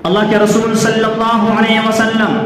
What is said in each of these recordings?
اللہ کے رسول صلی اللہ علیہ وسلم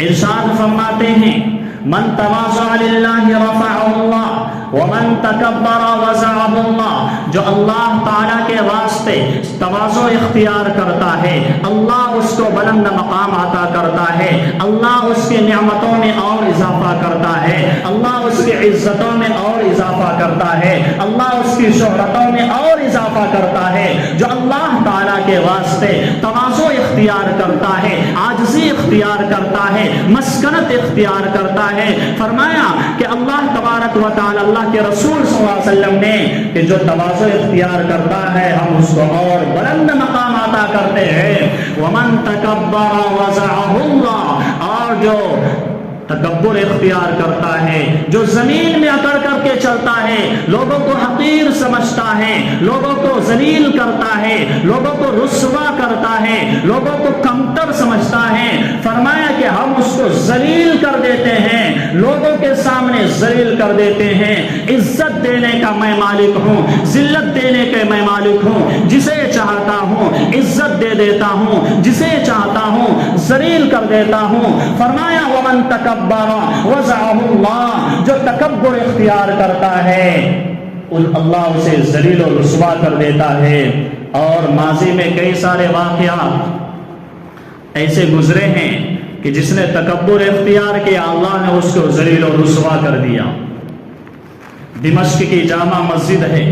ارشاد فرماتے ہیں من تواضع للہ رفعہ اللہ ومن تکبر وضعہ اللہ، جو اللہ تعالیٰ کے واسطے تواضع اختیار کرتا ہے اللہ اس کو بلند مقام عطا کرتا ہے، اللہ اس کی نعمتوں میں اور اضافہ کرتا ہے، اللہ اس کی عزتوں میں اور اضافہ کرتا ہے، اللہ اس کی شہرتوں میں اور اضافہ کرتا ہے۔ جو اللہ تعالیٰ کے واسطے تواضع اختیار کرتا ہے، عاجزی اختیار کرتا ہے، مسکنت اختیار کرتا ہے، فرمایا کہ اللہ تبارک و تعالی اللہ کے رسول صلی اللہ علیہ وسلم نے کہ جو تواضع اختیار کرتا ہے ہم اس کو اور بلند مقام عطا کرتے ہیں۔ ومن تکبر وضعہ اللہ، اور جو تکبر اختیار کرتا ہے، جو زمین میں اکڑ کر کے چلتا ہے، لوگوں کو حقیر سمجھتا ہے، لوگوں کو ذلیل کرتا ہے، لوگوں کو رسوا کرتا ہے، لوگوں کو کمتر سمجھتا ہے، فرمایا کہ ہم اس کو ذلیل کر دیتے ہیں، لوگوں کے سامنے ذلیل کر دیتے ہیں۔ عزت دینے کا میں مالک ہوں، ذلت دینے کے میں مالک ہوں، جسے چاہتا ہوں عزت دے دیتا ہوں، جسے چاہتا ہوں ذلیل کر دیتا ہوں۔ فرمایا ومن تکبر وضعہ اللہ، جو تکبر اختیار کرتا ہے اللہ اسے ذلیل و رسوا کر دیتا ہے۔ اور ماضی میں کئی سارے واقعات ایسے گزرے ہیں کہ جس نے تکبر اختیار کیا اللہ نے اس کو ذلیل و رسوا کر دیا۔ دمشق کی جامع مسجد ہے،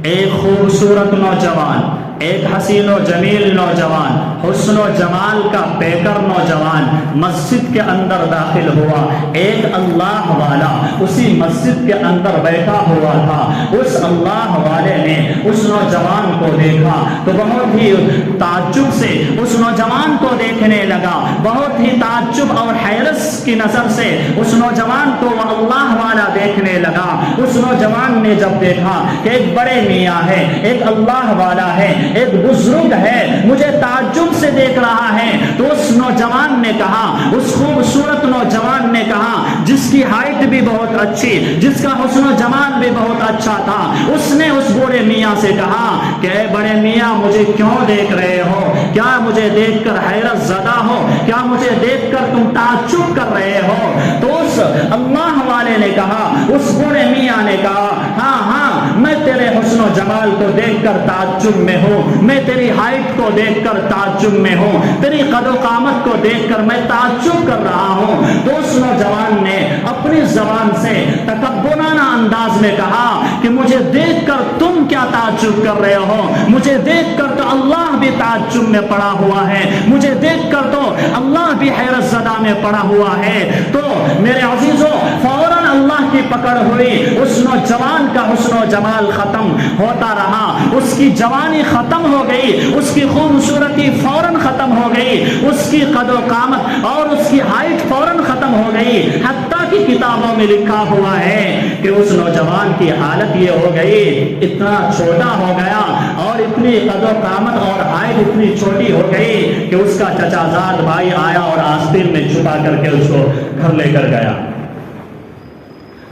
ایک خوبصورت نوجوان، ایک حسین و جمیل نوجوان، حسن و جمال کا پیکر نوجوان مسجد کے اندر داخل ہوا۔ ایک اللہ والا اسی مسجد کے اندر بیٹھا ہوا تھا۔ اس اللہ والے نے اس نوجوان کو دیکھا تو بہت ہی تعجب سے اس نوجوان کو دیکھنے لگا، بہت ہی تعجب اور حیرت کی نظر سے اس نوجوان کو وہ اللہ والا دیکھنے لگا۔ اس نوجوان نے جب دیکھا کہ ایک بڑے میاں ہے، ایک اللہ والا ہے، ایک بزرگ ہے، مجھے تعجب سے دیکھ رہا ہے، تو اس نوجوان نے کہا، اس خوبصورت نوجوان نے کہا جس کی ہائٹ بھی بہت اچھی، جس کا حسن و جمال بھی بہت اچھا تھا، اس نے اس بوڑھے میاں سے کہا کہ اے بڑے میاں مجھے کیوں دیکھ رہے ہو؟ کیا مجھے دیکھ کر حیرت زدہ ہو؟ کیا مجھے دیکھ کر تم تعجب کر رہے ہو؟ تو اس اللہ والے نے کہا، اس بوڑھے میاں نے کہا ہاں ہاں میں تیرے حسن و جمال کو دیکھ کر تعجب میں ہوں، میں تیری ہائٹ کو دیکھ کر تعجب میں ہوں، تیری قد و قامت کو دیکھ کر میں تعجب کر رہا ہوں۔ تو اس نوجوان نے اپنی زبان سے تکبرانہ انداز میں کہا کہ مجھے دیکھ کر تم کیا تعجب کر رہے ہو؟ مجھے دیکھ کر تو اللہ بھی تعجب میں پڑا ہوا ہے، مجھے دیکھ کر تو اللہ بھی حیرت زدہ میں پڑا ہوا ہے۔ تو میرے عزیزوں فوراً اللہ کی پکڑ ہوئی، اس نوجوان کا حسن و جمال ختم ہوتا رہا، اس کی جوانی ختم ہو گئی، اس کی خوبصورتی فوراً ختم ہو گئی، اس کی قد و قامت اور اس کی ہائٹ فوراً ختم ہو گئی، حتیٰ کہ کتابوں میں لکھا ہوا ہے کہ اس نوجوان کی حالت یہ ہو گئی، اتنا چھوٹا ہو گیا اور اتنی قد و قامت اور ہائٹ اتنی چھوٹی ہو گئی کہ اس کا چچا زاد بھائی آیا اور آستین میں چھپا کر کے اس کو گھر لے کر گیا۔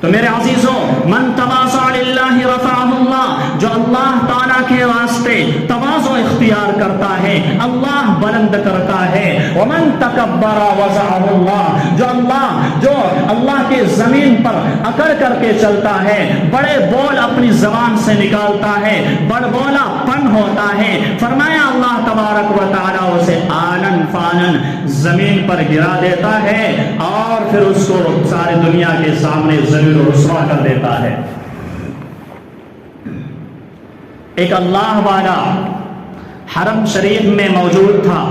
تو میرے عزیزوں من تواضع للہ رفعہ اللہ، جو اللہ تعالیٰ کے واسطے تواضع اختیار کرتا ہے اللہ بلند کرتا ہے۔ ومن تکبر وضعہ اللہ، جو اللہ کے زمین پر اکڑ کر کے چلتا ہے، بڑے بول اپنی زبان سے نکالتا ہے، بڑ بولا پن ہوتا ہے، فرمایا اللہ تبارک و تعالیٰ اسے آنن فانن زمین پر گرا دیتا ہے اور پھر اس کو ساری دنیا کے سامنے ذلیل و رسوا کر دیتا ہے۔ ایک اللہ والا حرم شریف میں موجود تھا،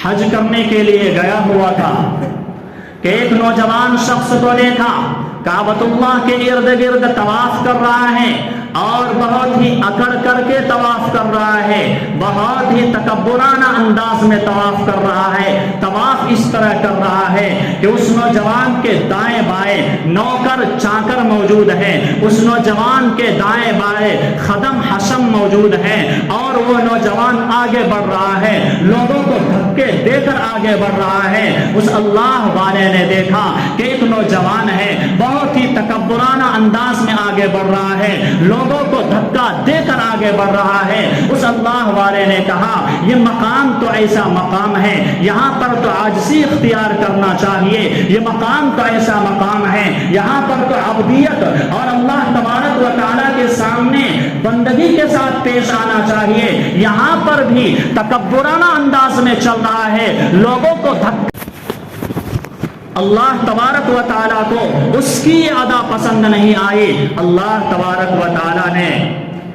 حج کرنے کے لیے گیا ہوا تھا کہ ایک نوجوان شخص کو دیکھا کعبۃ اللہ کے ارد گرد طواف کر رہا ہے اور بہت ہی اکڑ کر کے طواف کر رہا ہے، بہت ہی تکبرانہ انداز میں طواف کر رہا ہے۔ طواف اس طرح کر رہا ہے کہ اس نوجوان کے دائیں بائیں نوکر چاکر موجود ہیں، اس نوجوان کے دائیں بائیں خدم حشم موجود ہیں اور وہ نوجوان آگے بڑھ رہا ہے، لوگوں کو دھکے دے دے کر آگے بڑھ رہا ہے، اس اللہ والے نے دیکھا کہ ایک نوجوان ہے بہت ہی تکبرانہ انداز میں آگے بڑھ رہا ہے، لوگوں کو دھکا دے کر آگے بڑھ رہا ہے۔ اس اللہ والے نے کہا یہ مقام تو ایسا مقام ہے، یہاں پر تو عاجزی اختیار کرنا چاہیے، یہ مقام تو ایسا مقام ہے، یہاں پر تو عبودیت اور اللہ تبارک و تعالیٰ کے سامنے بندگی کے ساتھ پیش آنا چاہیے، یہاں پر بھی تکبرانہ انداز میں چل رہا ہے، لوگوں کو دھکا۔ اللہ تبارک و تعالیٰ کو اس کی ادا پسند نہیں آئی۔ اللہ تبارک و تعالیٰ نے،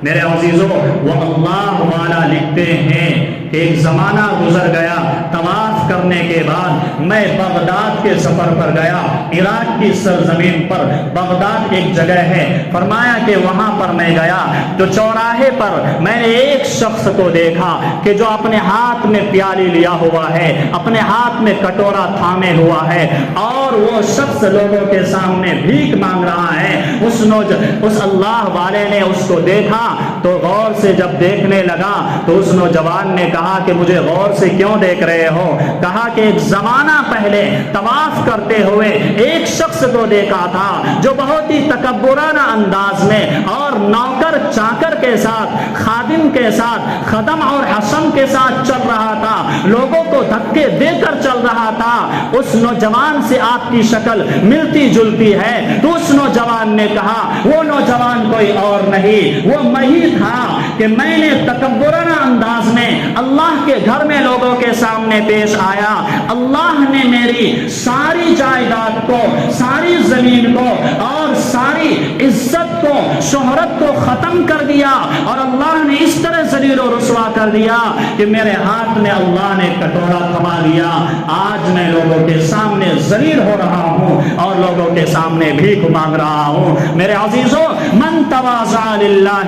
میرے عزیزو، وہ اللہ والا لکھتے ہیں کہ ایک زمانہ گزر گیا، طواف کرنے کے بعد میں بغداد کے سفر پر گیا، عراق کی سرزمین پر بغداد ایک جگہ ہے، فرمایا کہ وہاں پر میں گیا تو چوراہے پر میں نے ایک شخص کو دیکھا کہ جو اپنے ہاتھ میں پیالی لیا ہوا ہے، اپنے ہاتھ میں کٹورا تھامے ہوا ہے، اور وہ شخص لوگوں کے سامنے بھیک مانگ رہا ہے۔ اس اللہ والے نے اس کو دیکھا تو غور سے جب دیکھنے لگا تو اس نوجوان نے کہا کہ مجھے غور سے کیوں دیکھ رہے ہو؟ کہا کہ ایک زمانہ پہلے طواف کرتے ہوئے ایک شخص کو دیکھا تھا جو بہت ہی تکبرانہ انداز میں اور نوکر چاکر کے ساتھ، خادم کے ساتھ، خدم اور حشم کے ساتھ چل رہا تھا، لوگوں کو دھکے دے کر چل رہا تھا۔ اس نوجوان سے آپ کی شکل ملتی جلتی ہے، تو اس نوجوان نے کہا، وہ نوجوان کوئی اور نہیں، وہ میں ہی تھا کہ میں نے تکبرانہ انداز میں اللہ کے گھر میں لوگوں کے سامنے پیش آیا، اللہ نے میری ساری جائیداد کو، ساری زمین کو اور ساری عزت کو، شہرت کو ختم کر دیا، اور اللہ نے اس طرح ذلیل و رسوا کر دیا کہ میرے ہاتھ میں اللہ نے کٹورا تھما دیا، آج میں لوگوں کے سامنے ذلیل ہو رہا ہوں اور لوگوں کے سامنے بھیک مانگ رہا ہوں۔ میرے عزیزو، من تواضع للہ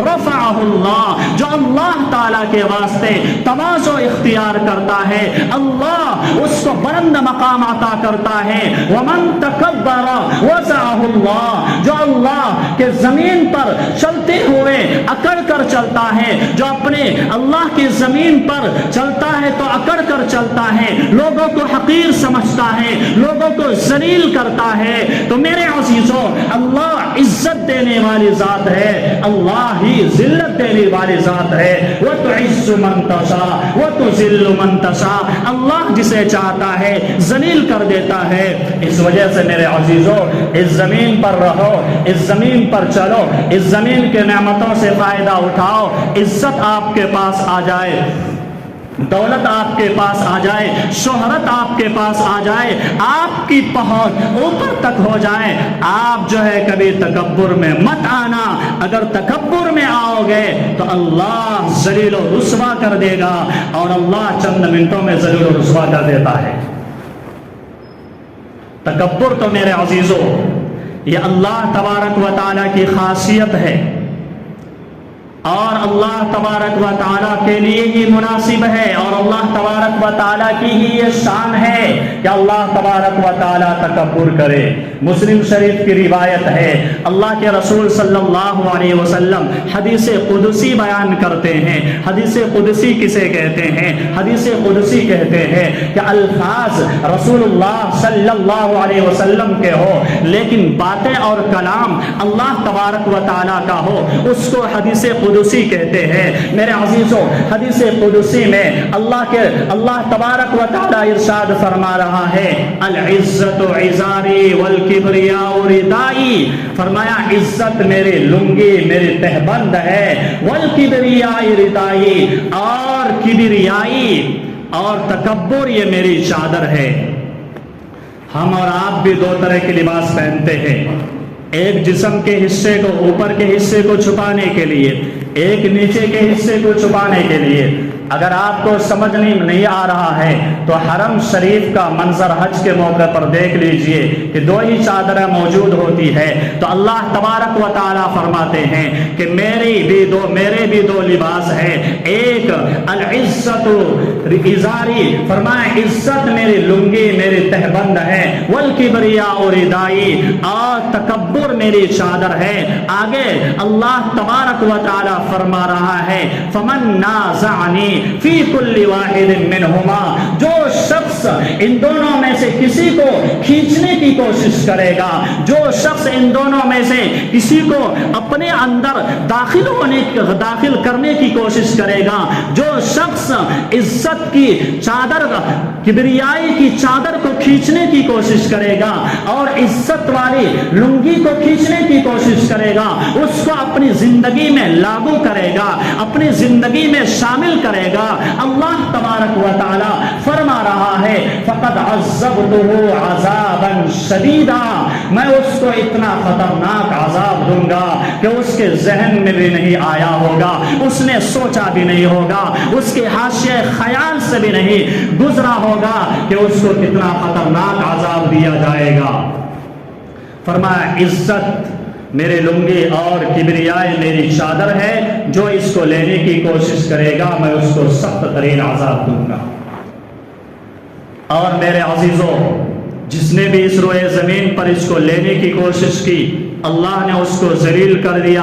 رفعہ اللہ، جو اللہ تعالیٰ کے واسطے تواضع اختیار کرتا ہے اللہ اس کو بلند مقام عطا کرتا ہے۔ ومن تکبر وضعہ اللہ، جو اللہ کے زمین پر چلتے ہوئے اکڑ کر چلتا ہے، جو اپنے اللہ کی زمین پر چلتا ہے تو اکڑ کر چلتا ہے، لوگوں کو حقیر سمجھتا ہے، لوگوں کو ذلیل کرتا ہے، تو میرے عزیزوں، اللہ عزت دینے والی ذات ہے، اللہ ہی ذلت دینے والی ذات ہے۔ وَتُعِزُّ مَن تَشَاءُ وَتُذِلُّ مَن تَشَاءُ، اللہ جسے چاہتا ہے ذلیل کر دیتا ہے۔ اس وجہ سے میرے عزیزوں، اس زمین پر رہو، اس زمین پر چلو، اس زمین کے نعمتوں سے فائدہ اٹھاؤ، عزت آپ کے پاس آ جائے، دولت آپ کے پاس آ جائے، شہرت آپ کے پاس آ جائے، آپ کی پہنچ اوپر تک ہو جائے، آپ جو ہے کبھی تکبر میں مت آنا۔ اگر تکبر میں آؤ گے تو اللہ ذلیل و رسوا کر دے گا، اور اللہ چند منٹوں میں ذلیل و رسوا کر دیتا ہے۔ تکبر تو میرے عزیزو یہ اللہ تبارک و تعالیٰ کی خاصیت ہے، اور اللہ تبارک و تعالیٰ کے لیے ہی مناسب ہے، اور اللہ تبارک و تعالیٰ کی ہی یہ شان ہے کہ اللہ تبارک و تعالیٰ تکبر کرے۔ مسلم شریف کی روایت ہے، اللہ کے رسول صلی اللہ علیہ وسلم حدیث قدسی بیان کرتے ہیں۔ حدیث قدسی کسے کہتے ہیں؟ حدیث قدسی کہتے ہیں کہ الفاظ رسول اللہ صلی اللہ علیہ وسلم کے ہو، لیکن باتیں اور کلام اللہ تبارک و تعالیٰ کا ہو، اس کو حدیث قدسی کہتے ہیں۔ میرے عزیزوں، حدیث قدسی میں اللہ تبارک و تعالیٰ ارشاد فرما رہا ہے، العزت عزاری والکبریاء ردائی، فرمایا عزت میری لنگی، میری تہبند ہے، والکبریاء ردائی، اور کبریائی اور تکبر یہ میری چادر ہے۔ ہم اور آپ بھی دو طرح کے لباس پہنتے ہیں، ایک جسم کے حصے کو، اوپر کے حصے کو چھپانے کے لیے، ایک نیچے کے حصے کو چھپانے کے لیے۔ اگر آپ کو سمجھ نہیں آ رہا ہے تو حرم شریف کا منظر حج کے موقع پر دیکھ لیجئے کہ دو ہی چادریں موجود ہوتی ہے، تو اللہ تبارک و تعالیٰ فرماتے ہیں کہ میرے بھی دو لباس ہیں، ایک العزت ازاری، فرمایا عزت میری لنگی میری تہبند ہے، والکبریاء ردائی، اور تکبر میری چادر ہے۔ آگے اللہ تبارک و تعالی فرما رہا ہے فمن نازعنی فی کل واحد منہما، جو شخص ان دونوں میں سے کسی کو کھینچنے کی کوشش کرے گا، جو شخص ان دونوں میں سے کسی کو اپنے اندر داخل کرنے کی کوشش کرے گا، جو شخص عزت کی چادر کبریائی کی چادر کو کھینچنے کی کوشش کرے گا اور عزت والی لنگی کو کھینچنے کی کوشش کرے گا، اس کو اپنی زندگی میں لاگو کرے گا، اپنی زندگی میں شامل کرے گا، اللہ تبارک و تعالی فرما رہا ہے فقد عذبته عذابا شدیدا، میں اس کو اتنا خطرناک عذاب دوں گا کہ اس کے ذہن میں بھی نہیں آیا ہوگا، اس نے سوچا بھی نہیں ہوگا، اس کے حاشیے خیال سے بھی نہیں گزرا ہوگا کہ اس کو کتنا خطرناک عذاب دیا جائے گا۔ فرمایا عزت میرے لنگی اور کبریائی میری چادر ہے، جو اس کو لینے کی کوشش کرے گا میں اس کو سخت ترین عذاب دوں گا۔ اور میرے عزیزوں، جس نے بھی اس روئے زمین پر اس کو لینے کی کوشش کی، اللہ نے اس کو ذلیل کر دیا،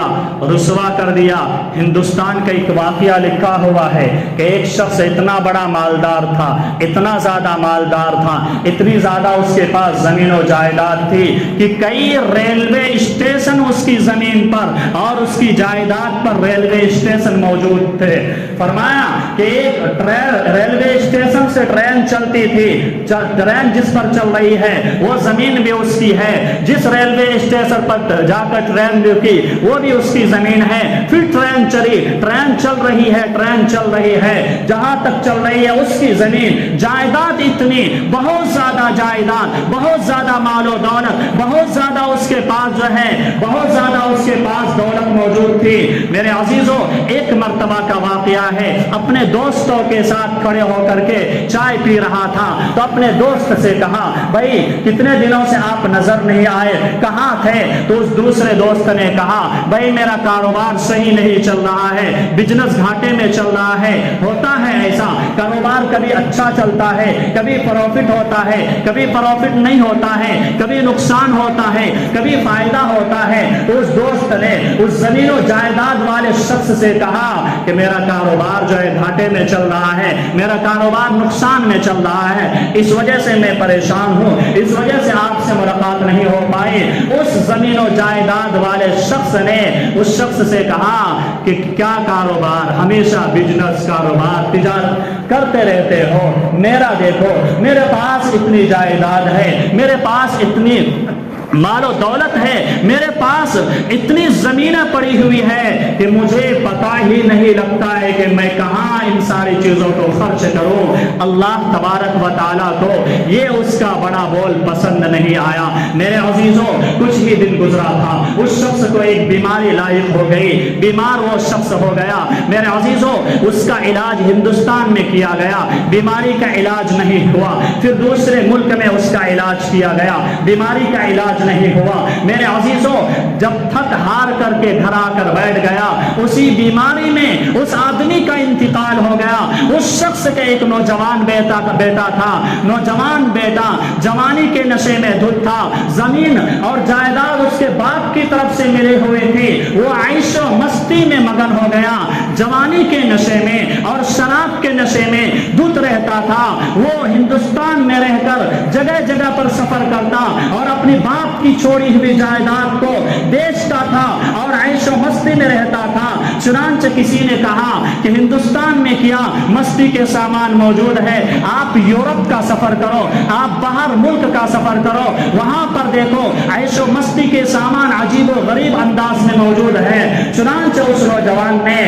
رسوا کر دیا۔ ہندوستان کا ایک واقعہ لکھا ہوا ہے کہ ایک شخص اتنا بڑا مالدار تھا، اتنا زیادہ مالدار تھا، اتنی زیادہ اس کے پاس زمین و جائیداد تھی کہ کئی ریلوے اسٹیشن اس کی زمین پر اور اس کی جائیداد پر ریلوے اسٹیشن موجود تھے۔ فرمایا کہ ایک ریلوے اسٹیشن سے ٹرین چلتی تھی، ٹرین جس پر چل رہی ہے وہ زمین بھی اس کی ہے، جس ریلوے اسٹیشن پر جا کر ٹرین رکی وہ بھی اس کی زمین ہے۔ پھر ٹرین چلی، ٹرین چل رہی ہے، ٹرین چل رہی ہے، جہاں تک چل رہی ہے اس کی زمین جائیداد اتنی بہت زیادہ جائیداد، بہت زیادہ مال و دولت، بہت زیادہ اس کے پاس جو ہے بہت زیادہ اس کے پاس دولت موجود تھی۔ میرے عزیزوں، ایک مرتبہ کا واقعہ ہے، اپنے دوستوں کے ساتھ کھڑے ہو کر کے چائے پی رہا تھا تو اپنے دوست سے کہا بھائی کتنے دنوں سے آپ نظر نہیں آئے، کہاں تھے؟ تو اس دوسرے دوست نے کہا بھائی میرا کاروبار صحیح نہیں چل رہا ہے، بزنس گھاٹے میں چل رہا ہے۔ ہوتا ہے ایسا، کاروبار کبھی اچھا چلتا ہے، کبھی پروفٹ ہوتا ہے، کبھی پروفٹ نہیں ہوتا ہے، کبھی نقصان ہوتا ہے، کبھی فائدہ ہوتا ہے۔ اس دوست نے اس زمین و جائیداد والے شخص سے کہا کہ میرا کاروبار جو ہے گھاٹے میں چل رہا ہے، میرا کاروبار نقصان میں چل رہا ہے، اس وجہ سے میں پریشان ہوں، اس وجہ سے آپ سے ملاقات نہیں ہو پائی۔ اس زمین و جائیداد والے شخص نے اس شخص سے کہا کہ کیا کاروبار، ہمیشہ بزنس کاروبار تجارت کرتے رہتے ہو، میرا دیکھو میرے پاس اتنی جائیداد ہے، میرے پاس اتنی مال و دولت ہے، میرے پاس اتنی زمینیں پڑی ہوئی ہے کہ مجھے پتہ ہی نہیں لگتا ہے کہ میں کہاں ان ساری چیزوں کو خرچ کروں۔ اللہ تبارک و تعالیٰ کو یہ اس کا بڑا بول پسند نہیں آیا۔ میرے عزیزوں، کچھ ہی دن گزرا تھا، اس شخص کو ایک بیماری لاحق ہو گئی، بیمار وہ شخص ہو گیا۔ میرے عزیزوں، اس کا علاج ہندوستان میں کیا گیا، بیماری کا علاج نہیں ہوا، پھر دوسرے ملک میں اس کا علاج کیا گیا، بیماری کا علاج نہیں ہوا۔ میرے عزیزوں، جب تھک ہار کر کے گھر آ کر بیٹھ گیا، اسی بیماری میں اس آدمی کا انتقال ہو گیا۔ اس شخص کے ایک نوجوان بیٹا تھا، نوجوان بیٹا جوانی کے نشے میں دھت تھا، زمین اور جائیداد اس کے باپ کی طرف سے ملے ہوئے تھی، وہ عیش و مستی میں مگن ہو گیا، جوانی کے نشے میں اور شراب کے نشے میں دھت رہتا تھا۔ وہ ہندوستان میں رہ کر جگہ جگہ پر سفر کرتا اور اپنی باپ کی چھوڑی ہوئی جائیداد کو بیچتا تھا اور عیش و مستی میں رہتا تھا۔ چنانچہ کسی نے کہا کہ ہندوستان میں کیا مستی کے سامان موجود ہے، آپ یورپ کا سفر کرو، آپ باہر ملک کا سفر کرو، وہاں پر دیکھو عیش و مستی کے سامان عجیب و غریب انداز میں موجود ہے۔ چنانچہ اس نوجوان نے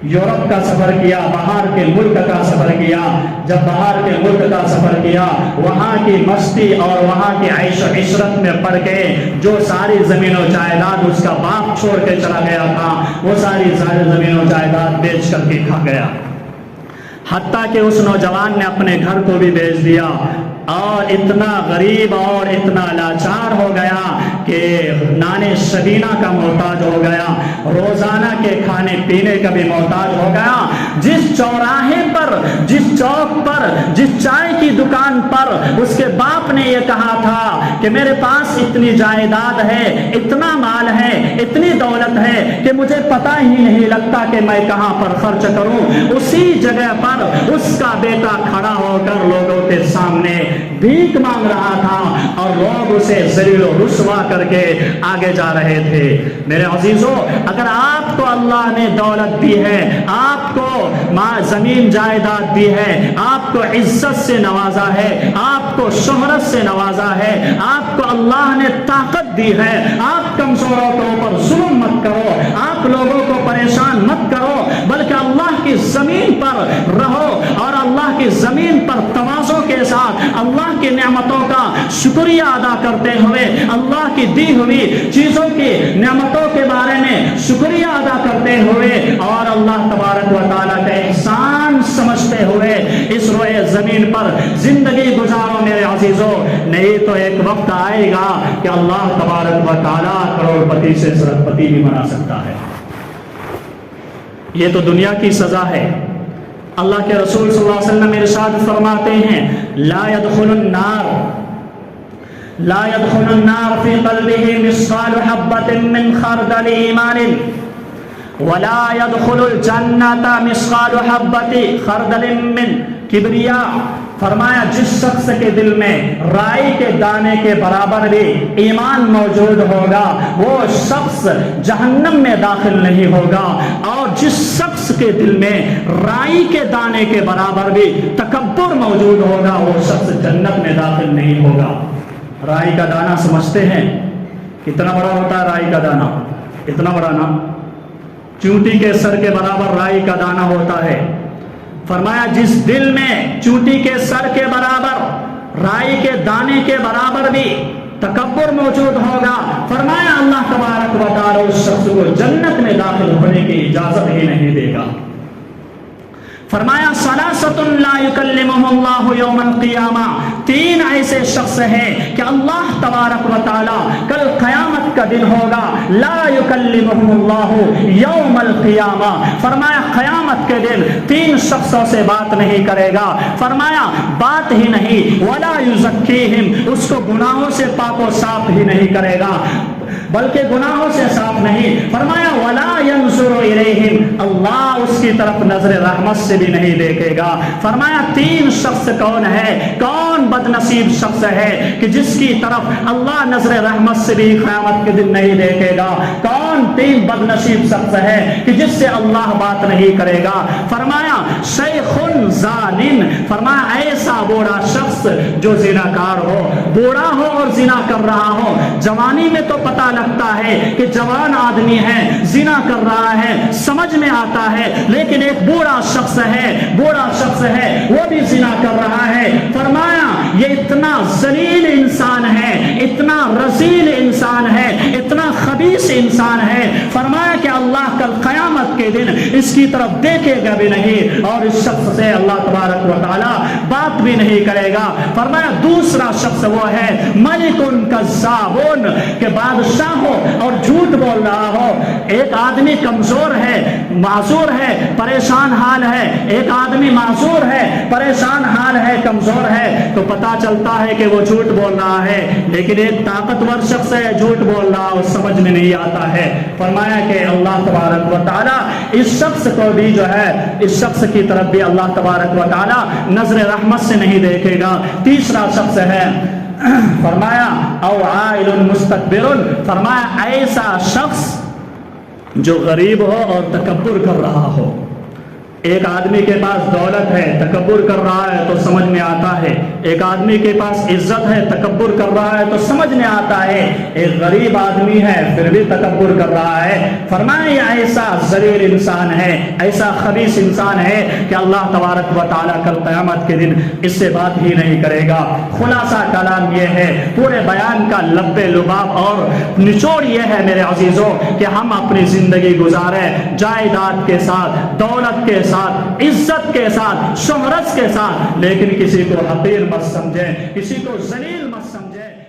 یورپ کا سفر کیا، باہر کے ملک کا سفر کیا۔ جب باہر کے ملک کا سفر کیا، وہاں کی مستی اور وہاں کی عیش و عشرت میں پڑ کے جو ساری زمین و جائیداد اس کا باپ چھوڑ کے چلا گیا تھا، وہ ساری زمین و جائیداد بیچ کر کے کھا گیا۔ حتیٰ کہ اس نوجوان نے اپنے گھر کو بھی بیچ دیا اور اتنا غریب اور اتنا لاچار ہو گیا کہ نانے شبینہ کا محتاج ہو گیا، روزانہ کے کھانے پینے کا بھی محتاج ہو گیا۔ چوراہے پر، جس چوک پر، جس چائے کی دکان پر اس کے باپ نے یہ کہا تھا کہ میرے پاس اتنی جائیداد ہے، اتنا مال ہے، اتنی دولت ہے کہ مجھے پتہ ہی نہیں لگتا کہ میں کہاں پر خرچ کروں، اسی جگہ پر اس کا بیٹا کھڑا ہو کر لوگوں کے سامنے بھیک مانگ رہا تھا اور لوگ اسے ذلیل و رسوا کر کے آگے جا رہے تھے۔ میرے عزیزو، اگر آپ کو اللہ نے دولت دی ہے، آپ کو زمین جائیداد دی ہے، آپ کو عزت سے نوازا ہے، آپ کو شہرت سے نوازا ہے، آپ کو اللہ نے طاقت دی ہے، آپ کمزوروں کے اوپر ظلم مت کرو، آپ لوگوں کو پریشان مت کرو، بلکہ اللہ کی زمین پر رہو اور اللہ کی زمین پر تواضع کے ساتھ اللہ کی نعمتوں کا شکریہ ادا کرتے ہوئے، اللہ کی دی ہوئی چیزوں کی نعمتوں کے بارے میں شکریہ ادا کرتے ہوئے اور اللہ تبارک و تعالیٰ کا احسان سمجھتے ہوئے اس روئے زمین پر زندگی گزارو میرے عزیزوں، نہیں تو ایک وقت آئے گا کہ اللہ تبارک و تعالیٰ کروڑ پتی سے ارب پتی بھی بنا سکتا ہے۔ یہ تو دنیا کی سزا ہے۔ اللہ کے رسول صلی اللہ علیہ وسلم ارشاد فرماتے ہیں لا يدخل النار في قلبه مثقال حبة من خردل ایمان ولا يدخل الجنة مثقال حبة خردل من کبریا۔ فرمایا جس شخص کے دل میں رائی کے دانے کے برابر بھی ایمان موجود ہوگا وہ شخص جہنم میں داخل نہیں ہوگا، اور جس شخص کے دل میں رائی کے دانے کے برابر بھی تکبر موجود ہوگا وہ شخص جنت میں داخل نہیں ہوگا۔ رائی کا دانہ سمجھتے ہیں کتنا بڑا ہوتا ہے؟ رائی کا دانہ اتنا بڑا نا، چونٹی کے سر کے برابر رائی کا دانہ ہوتا ہے۔ فرمایا جس دل میں چونٹی کے سر کے برابر رائی کے دانے کے برابر بھی تکبر موجود ہوگا، فرمایا اللہ تبارک و تعالی اس شخص کو جنت میں داخل ہونے کی اجازت ہی نہیں دے گا۔ فرمایا ثلاثۃ لا یکلمہم اللہ یوم القیامہ، تین ایسے شخص ہیں کہ اللہ تبارک و تعالی کل قیامت کا دن ہوگا لا یکلمہم اللہ یوم القیامہ، فرمایا قیامت کے دن تین شخصوں سے بات نہیں کرے گا، فرمایا بات ہی نہیں ولا یزکیہم، اس کو گناہوں سے پاک و صاف ہی نہیں کرے گا، بلکہ گناہوں سے صاف نہیں، فرمایا ولا ینظر الیہم، اللہ اس کی طرف نظر رحمت سے بھی نہیں دیکھے گا۔ فرمایا تین شخص کون ہے، کون بد نصیب شخص ہے کہ جس کی طرف اللہ نظر رحمت سے بھی قیامت کے دن نہیں دیکھے گا، کون تین بد نصیب شخص ہے کہ جس سے اللہ بات نہیں کرے گا۔ فرمایا شیخ زانن، فرمایا ایسا بوڑھا شخص جو زناکار ہو، بوڑھا ہو اور زنا کر رہا ہو، جوانی میں تو پتہ لگتا ہے کہ جوان آدمی ہے، زنا کر رہا ہے، سمجھ میں آتا ہے، لیکن ایک بوڑھا شخص ہے وہ بھی زنا کر رہا ہے، فرمایا یہ اتنا ذلیل انسان ہے، اتنا رذیل انسان ہے، اتنا خبیث انسان ہے، فرمایا کہ اللہ کل قیامت کے دن اس کی طرف دیکھے گا بھی نہیں اور اس شخص سے اللہ تبارک و تعالی بات بھی نہیں کرے گا۔ فرمایا دوسرا شخص وہ ہے ملک کذابون، کہ بادشاہ ہو اور جھوٹ بول رہا ہو، ایک آدمی کمزور ہے، معذور ہے، پریشان حال ہے، ایک آدمی معذور ہے، پریشان حال ہے، کمزور ہے، تو پتا چلتا ہے کہ وہ جھوٹ بول رہا ہے، لیکن ایک طاقتور شخص ہے جھوٹ بول رہا ہے، سمجھ میں نہیں آتا ہے۔ فرمایا کہ اللہ تبارک و تعالی اس شخص کو بھی جو ہے، اس شخص کی طرف بھی اللہ تبارک و تعالی نظر رحمت سے نہیں دیکھے گا۔ تیسرا شخص ہے فرمایا او عائل مستکبر، فرمایا ایسا شخص جو غریب ہو اور تکبر کر رہا ہو۔ ایک آدمی کے پاس دولت ہے، تکبر کر رہا ہے تو سمجھ میں آتا ہے، ایک آدمی کے پاس عزت ہے، تکبر کر رہا ہے تو سمجھ میں آتا ہے، ایک غریب آدمی ہے پھر بھی تکبر کر رہا ہے۔ فرمایا یہ ایسا ذلیل انسان ہے، ایسا خبیث انسان ہے کہ اللہ تبارک و تعالیٰ کل قیامت کے دن اس سے بات ہی نہیں کرے گا۔ خلاصہ کلام یہ ہے، پورے بیان کا لب لباب اور نچوڑ یہ ہے میرے عزیزوں کہ ہم اپنی زندگی گزاریں جائیداد کے ساتھ، دولت کے ساتھ، عزت کے ساتھ، شہرت کے ساتھ، لیکن کسی کو حقیر مت سمجھیں، کسی کو ذلیل مت سمجھیں۔